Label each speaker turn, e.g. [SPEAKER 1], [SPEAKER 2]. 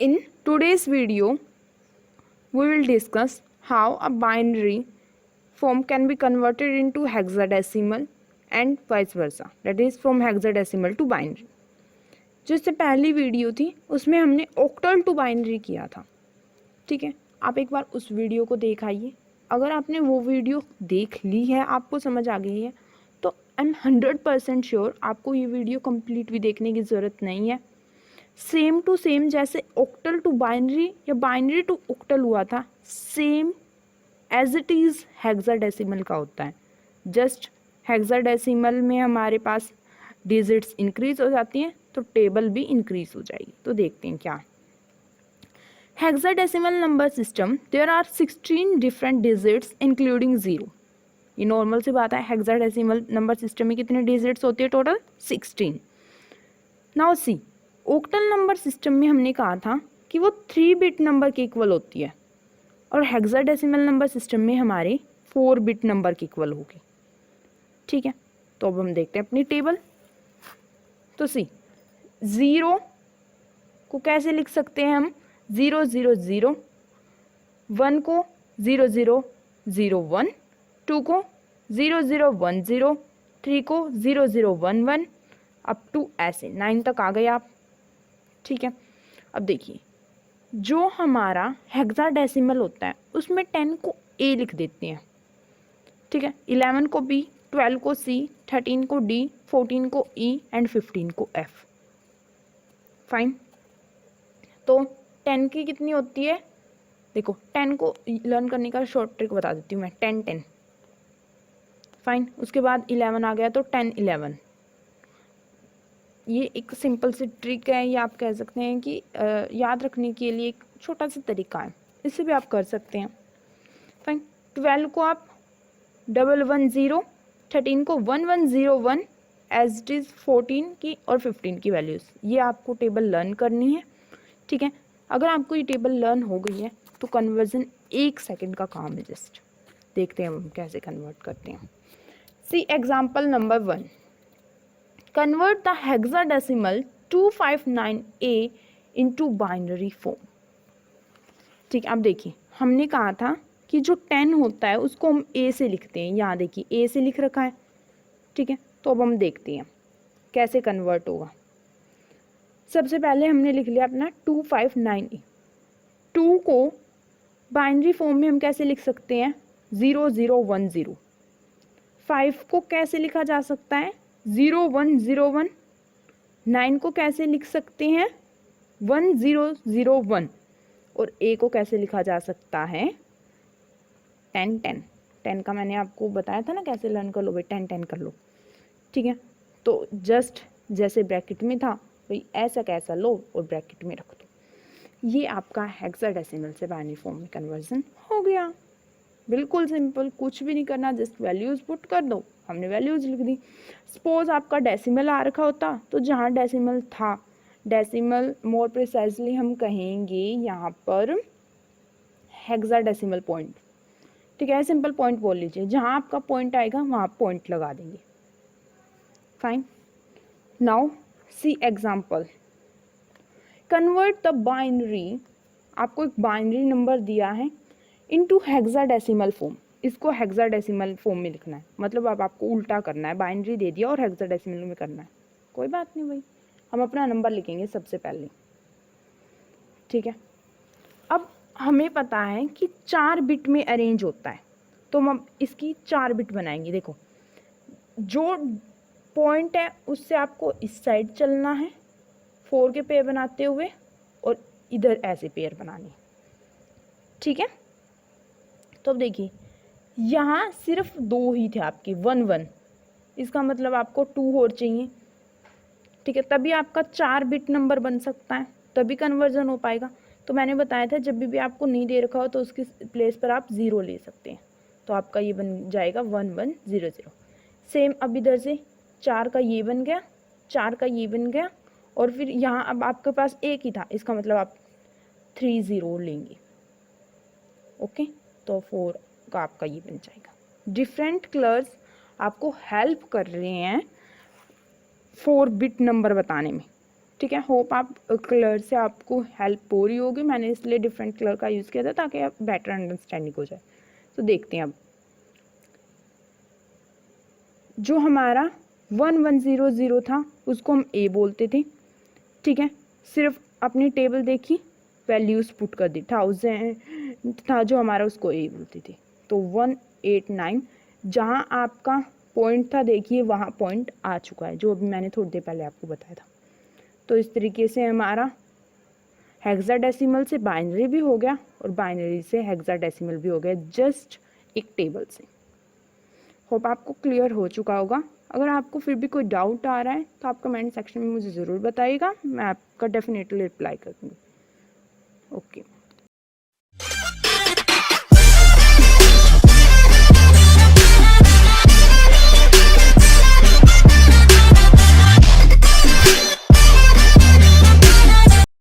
[SPEAKER 1] In today's video, we will discuss how a binary form can be converted into hexadecimal and vice versa, that is from hexadecimal to binary. जो इससे पहली video थी उसमें हमने octal to binary किया था, ठीक है। आप एक बार उस वीडियो को देख आइए। अगर आपने वो वीडियो देख ली है, आपको समझ आ गई है, तो आई एम 100% श्योर आपको ये वीडियो कंप्लीट भी देखने की ज़रूरत नहीं है। सेम टू सेम जैसे ऑक्टल टू बाइनरी या बाइनरी टू ऑक्टल हुआ था, same as it is hexadecimal का होता है। जस्ट हेक्साडेसिमल में हमारे पास डिजिट्स इंक्रीज हो जाती हैं तो टेबल भी इंक्रीज हो जाएगी। तो देखते हैं क्या hexadecimal number system. There are 16 different digits including zero. ये नॉर्मल सी बात है, हेक्साडेसिमल नंबर सिस्टम में कितने डिजिट्स होती है? Total 16। Now see, octal number system में हमने कहा था कि वो 3 बिट नंबर के इक्वल होती है और हेक्साडेसिमल नंबर सिस्टम में हमारे 4 बिट नंबर के इक्वल होगी, ठीक है। तो अब हम देखते हैं अपनी टेबल। तो सी, ज़ीरो को कैसे लिख सकते हैं हम? 0 0 0। 1 को 0 0 0 1। 2 को 0 0 1 0। 3 को 0 0 1 1 अप टू ऐसे 9 तक आ गए आप, ठीक है। अब देखिए, जो हमारा हेक्साडेसिमल होता है उसमें 10 को ए लिख देते हैं, ठीक है। 11 को बी, 12 को सी, 13 को डी, 14 को ई एंड 15 को एफ। फाइन। तो 10 की कितनी होती है? देखो, 10 को लर्न करने का शॉर्ट ट्रिक बता देती हूँ मैं। 10 10। फाइन। उसके बाद 11 आ गया तो 10 11। ये एक सिंपल सी ट्रिक है, या आप कह सकते हैं कि याद रखने के लिए एक छोटा सा तरीका है, इससे भी आप कर सकते हैं। फाइन। 12 को आप 110, 13 को 1101 एज इट इज़ 14 की और 15 की वैल्यूज़, ये आपको टेबल लर्न करनी है, ठीक है। अगर आपको ये टेबल लर्न हो गई है तो कन्वर्जन 1 सेकेंड का काम है। जस्ट देखते हैं हम कैसे कन्वर्ट करते हैं। See example number 1। Convert the hexadecimal 259A into binary form. ठीक है, अब देखिए, हमने कहा था कि जो 10 होता है उसको हम ए से लिखते हैं। यहाँ देखिए ए से लिख रखा है, ठीक है। तो अब हम देखते हैं कैसे कन्वर्ट होगा। सबसे पहले हमने लिख लिया अपना 259A। 2 को बाइनरी फॉर्म में हम कैसे लिख सकते हैं? 0 0 1 0। 5 को कैसे लिखा जा सकता है? 0 1 0 1। 9 को कैसे लिख सकते हैं? 1 0 0 1। और ए को कैसे लिखा जा सकता है? 10 10। 10 का मैंने आपको बताया था ना कैसे लर्न कर लो भाई, 10 10 कर लो, ठीक है। तो जस्ट जैसे ब्रैकेट में था वही ऐसा कैसा लो और ब्रैकेट में रख दो। ये आपका हेक्साडेसिमल से बाइनरी फॉर्म में कन्वर्जन हो गया। बिल्कुल सिंपल, कुछ भी नहीं करना, जस्ट वैल्यूज़ पुट कर दो। हमने वैल्यूज़ लिख दी। सपोज आपका डेसिमल आ रखा होता तो जहाँ डेसिमल था, डेसिमल मोर प्रिसाइजली हम कहेंगे यहाँ पर हेक्साडेसिमल पॉइंट, ठीक है। सिंपल पॉइंट बोल लीजिए, जहाँ आपका पॉइंट आएगा वहाँ पॉइंट लगा देंगे। Fine. Now see example. Convert the binary, आपको एक बाइनरी नंबर दिया है, इनटू हेक्साडेसिमल फॉर्म। इसको हेक्साडेसिमल फॉर्म में लिखना है, मतलब अब आपको उल्टा करना है। बाइनरी दे दिया और हेक्साडेसिमल में करना है। कोई बात नहीं भाई, हम अपना नंबर लिखेंगे सबसे पहले, ठीक है। अब हमें पता है कि 4 बिट में अरेंज होता है, तो हम इसकी 4 बिट बनाएंगे। देखो, जो पॉइंट है उससे आपको इस साइड चलना है 4 के पेयर बनाते हुए, और इधर ऐसे पेयर बनाने, ठीक है। तो अब देखिए, यहाँ सिर्फ 2 ही थे आपके, 1 1। इसका मतलब आपको 2 और चाहिए, ठीक है। तभी आपका 4 बिट नंबर बन सकता है, तभी कन्वर्जन हो पाएगा। तो मैंने बताया था जब भी आपको नहीं दे रखा हो तो उसकी प्लेस पर आप 0 ले सकते हैं, तो आपका ये बन जाएगा 1 1 0 0। सेम अब इधर से 4 का ये बन गया, 4 का ये बन गया, और फिर यहाँ अब आपके पास एक ही था, इसका मतलब आप 3 0 लेंगे, ओके। तो 4 का आपका ये बन जाएगा। डिफरेंट कलर्स आपको हेल्प कर रहे हैं 4 बिट नंबर बताने में, ठीक है, होप आप कलर से आपको हेल्प हो रही होगी, मैंने इसलिए डिफरेंट कलर का यूज़ किया था ताकि आप बेटर अंडरस्टैंडिंग हो जाए। तो देखते हैं अब जो हमारा 1100 था उसको हम ए बोलते थे, ठीक है, सिर्फ अपनी टेबल देखी, वैल्यूज़ पुट कर दी, 1000 था जो हमारा, उसको ए बोलते थे। तो 189 जहाँ आपका पॉइंट था, देखिए वहाँ पॉइंट आ चुका है, जो अभी मैंने थोड़ी देर पहले आपको बताया था। तो इस तरीके से हमारा हेक्साडेसिमल से बाइनरी भी हो गया और बाइनरी से हेक्साडेसिमल भी हो गया, जस्ट एक टेबल से। होप आपको क्लियर हो चुका होगा। अगर आपको फिर भी कोई डाउट आ रहा है तो आप कमेंट सेक्शन में मुझे ज़रूर बताइएगा, मैं आपका डेफिनेटली रिप्लाई करूँगी। ओके।